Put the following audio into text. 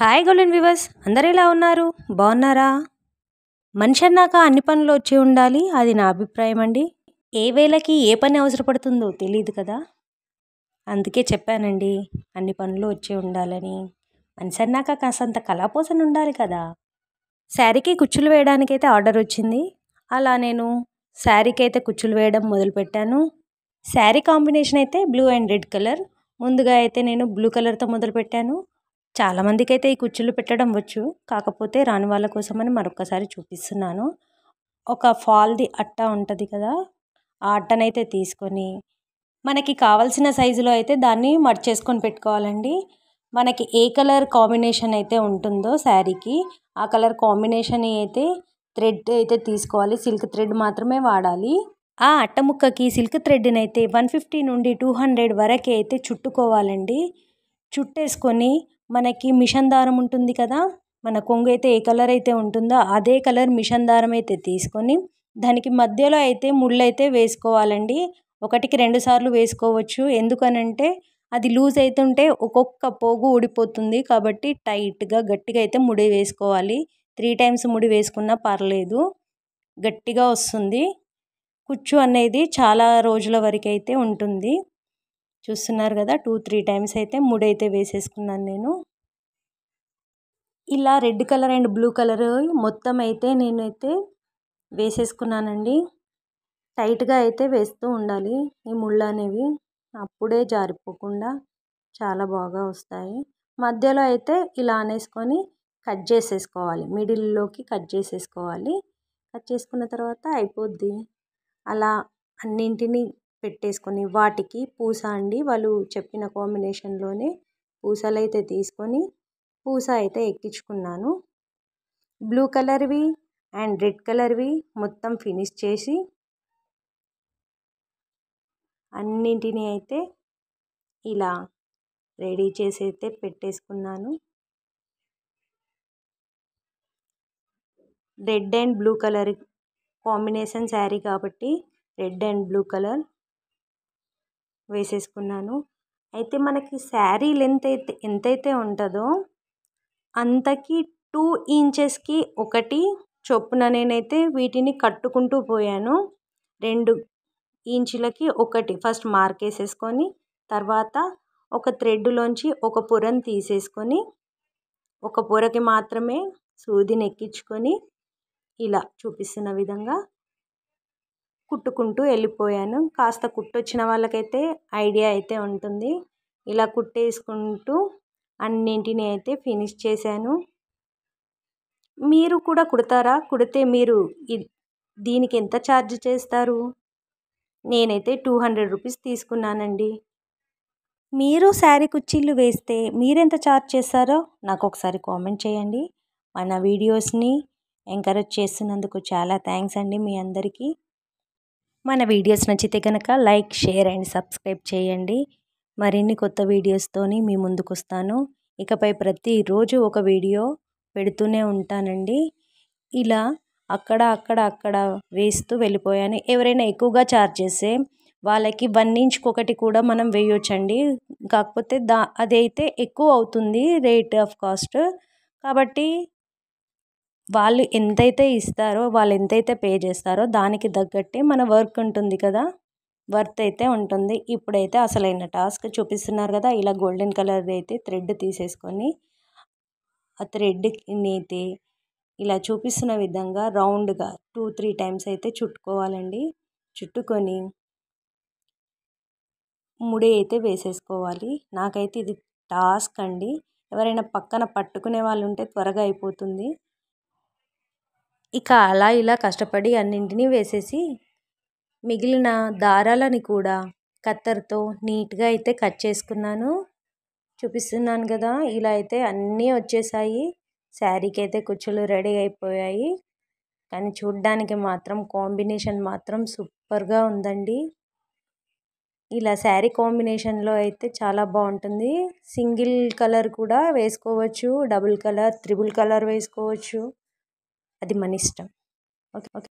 Hi golden viewers, అందరూ ఎలా ఉన్నారు? బాగున్నారా? మనిషి అన్నాక అన్ని పనులు వచ్చి ఉండాలి, అది నా అభిప్రాయం అండి. ఏ వేళకి ఏ పని అవసరపడుతుందో తెలియదు కదా, అందుకే చెప్పానండి అన్ని పనులు వచ్చి ఉండాలని. మనిషి అన్నాక కాసంత కళాపోసన ఉండాలి కదా. శారీకి కుచ్చులు వేయడానికైతే ఆర్డర్ వచ్చింది. అలా నేను శారీకి అయితే కుచ్చులు వేయడం మొదలుపెట్టాను. శారీ కాంబినేషన్ అయితే బ్లూ అండ్ రెడ్ కలర్. ముందుగా అయితే నేను బ్లూ కలర్తో మొదలుపెట్టాను. చాలామందికి అయితే ఈ కుచ్చులు పెట్టడం వచ్చు, కాకపోతే రాని వాళ్ళ కోసమని మరొకసారి చూపిస్తున్నాను. ఒక ఫాల్ది అట్ట ఉంటుంది కదా, ఆ అట్టనైతే తీసుకొని మనకి కావాల్సిన సైజులో అయితే దాన్ని మర్చేసుకొని పెట్టుకోవాలండి. మనకి ఏ కలర్ కాంబినేషన్ అయితే ఉంటుందో శారీకి, ఆ కలర్ కాంబినేషన్ అయితే థ్రెడ్ అయితే తీసుకోవాలి. సిల్క్ థ్రెడ్ మాత్రమే వాడాలి. ఆ అట్ట ముక్కకి సిల్క్ థ్రెడ్ని అయితే 150 నుండి 200 వరకు అయితే చుట్టుకోవాలండి. చుట్టేసుకొని మనకి మిషన్ దారం ఉంటుంది కదా, మన కొంగు అయితే ఏ కలర్ అయితే ఉంటుందో అదే కలర్ మిషన్ దారం అయితే తీసుకొని దానికి మధ్యలో అయితే ముళ్ళు అయితే వేసుకోవాలండి. ఒకటికి 2 సార్లు వేసుకోవచ్చు. ఎందుకనంటే అది లూజ్ అవుతుంటే ఒక్కొక్క పోగు ఊడిపోతుంది, కాబట్టి టైట్గా గట్టిగా అయితే ముడి వేసుకోవాలి. 3 టైమ్స్ ముడి వేసుకున్నా పర్లేదు, గట్టిగా వస్తుంది. కుచ్చు అనేది చాలా రోజుల వరకు అయితే ఉంటుంది. చూస్తున్నారు కదా, 2-3 టైమ్స్ అయితే ముడి అయితే వేసేసుకున్నాను నేను. ఇలా red colour and blue colour మొత్తం అయితే నేనైతే వేసేసుకున్నానండి. టైట్గా అయితే వేస్తూ ఉండాలి ఈ ముళ్ళు అనేవి, అప్పుడే జారిపోకుండా చాలా బాగా వస్తాయి. మధ్యలో అయితే ఇలా అనేసుకొని కట్ చేసేసుకోవాలి, మిడిల్లోకి కట్ చేసేసుకోవాలి. కట్ చేసుకున్న తర్వాత అయిపోద్ది. అలా అన్నింటినీ పెట్టేసుకొని వాటికి పూస అండి, వాళ్ళు చెప్పిన కాంబినేషన్లోనే పూసలు అయితే తీసుకొని పూస అయితే ఎక్కించుకున్నాను. బ్లూ కలర్వి అండ్ రెడ్ కలర్వి మొత్తం ఫినిష్ చేసి అన్నింటినీ అయితే ఇలా రెడీ చేసి అయితే పెట్టేసుకున్నాను. Red and blue colour combination sari కాబట్టి రెడ్ అండ్ బ్లూ కలర్ వేసేసుకున్నాను. అయితే మనకి శారీ లెంత్ అయితే ఎంతైతే ఉంటుందో అంతకి 2 ఇంచెస్కి ఒకటి చొప్పున నేనైతే వీటిని కట్టుకుంటూ పోయాను. 2 ఇంచులకి ఒకటి ఫస్ట్ మార్క్ వేసేసుకొని తర్వాత ఒక థ్రెడ్లోంచి ఒక పొరను తీసేసుకొని ఒక పొరకి మాత్రమే సూదిని ఎక్కించుకొని ఇలా చూపిస్తున్న విధంగా కుట్టుకుంటూ వెళ్ళిపోయాను. కాస్త కుట్టొచ్చిన వాళ్ళకైతే ఐడియా అయితే ఉంటుంది. ఇలా కుట్టేసుకుంటూ అన్నింటినీ అయితే ఫినిష్ చేశాను. మీరు కూడా కుడతారా? కుడితే మీరు దీనికి ఎంత ఛార్జ్ చేస్తారు? నేనైతే 200 రూపీస్ తీసుకున్నానండి. మీరు శారీ కుర్చీలు వేస్తే మీరెంత ఛార్జ్ చేస్తారో నాకు ఒకసారి కామెంట్ చేయండి. మన వీడియోస్ని ఎంకరేజ్ చేస్తున్నందుకు చాలా థ్యాంక్స్ అండి మీ అందరికీ. మన వీడియోస్ నచ్చితే కనుక లైక్, షేర్ అండ్ సబ్స్క్రైబ్ చేయండి. మరిన్ని కొత్త వీడియోస్తోని మీ ముందుకు వస్తాను. ఇకపై ప్రతిరోజు ఒక వీడియో పెడుతూనే ఉంటానండి. ఇలా అక్కడ వేస్తూ వెళ్ళిపోయాను. ఎవరైనా ఎక్కువగా ఛార్జ్ చేస్తే వాళ్ళకి 1 ఇంచ్కి ఒకటి కూడా మనం వేయొచ్చండి. కాకపోతే అదైతే ఎక్కువ అవుతుంది రేట్ ఆఫ్ కాస్ట్. కాబట్టి వాళ్ళు ఎంతైతే ఇస్తారో, వాళ్ళు ఎంతైతే పే చేస్తారో దానికి తగ్గట్టే మన వర్క్ ఉంటుంది కదా, వర్త్ అయితే ఉంటుంది. ఇప్పుడైతే అసలైన టాస్క్ చూపిస్తున్నారు కదా, ఇలా గోల్డెన్ కలర్ అయితే థ్రెడ్ తీసేసుకొని ఆ థ్రెడ్ని అయితే ఇలా చూపిస్తున్న విధంగా రౌండ్గా 2-3 టైమ్స్ అయితే చుట్టుకోవాలండి. చుట్టుకొని ముడి అయితే వేసేసుకోవాలి. నాకైతే ఇది టాస్క్ అండి. ఎవరైనా పక్కన పట్టుకునే వాళ్ళు ఉంటే త్వరగా అయిపోతుంది. ఇక అలా ఇలా కష్టపడి అన్నింటినీ వేసేసి మిగిలిన దారాలని కూడా కత్తర్తో నీట్గా అయితే కట్ చేసుకున్నాను. చూపిస్తున్నాను కదా, ఇలా అయితే అన్నీ వచ్చేసాయి. శారీకి అయితే కుచ్చులు రెడీ అయిపోయాయి. కానీ చూడ్డానికి మాత్రం కాంబినేషన్ మాత్రం సూపర్గా ఉందండి. ఇలా శారీ కాంబినేషన్లో అయితే చాలా బాగుంటుంది. సింగిల్ కలర్ కూడా వేసుకోవచ్చు, డబుల్ కలర్, త్రిబుల్ కలర్ వేసుకోవచ్చు, అది మన ఇష్టం. ఓకే.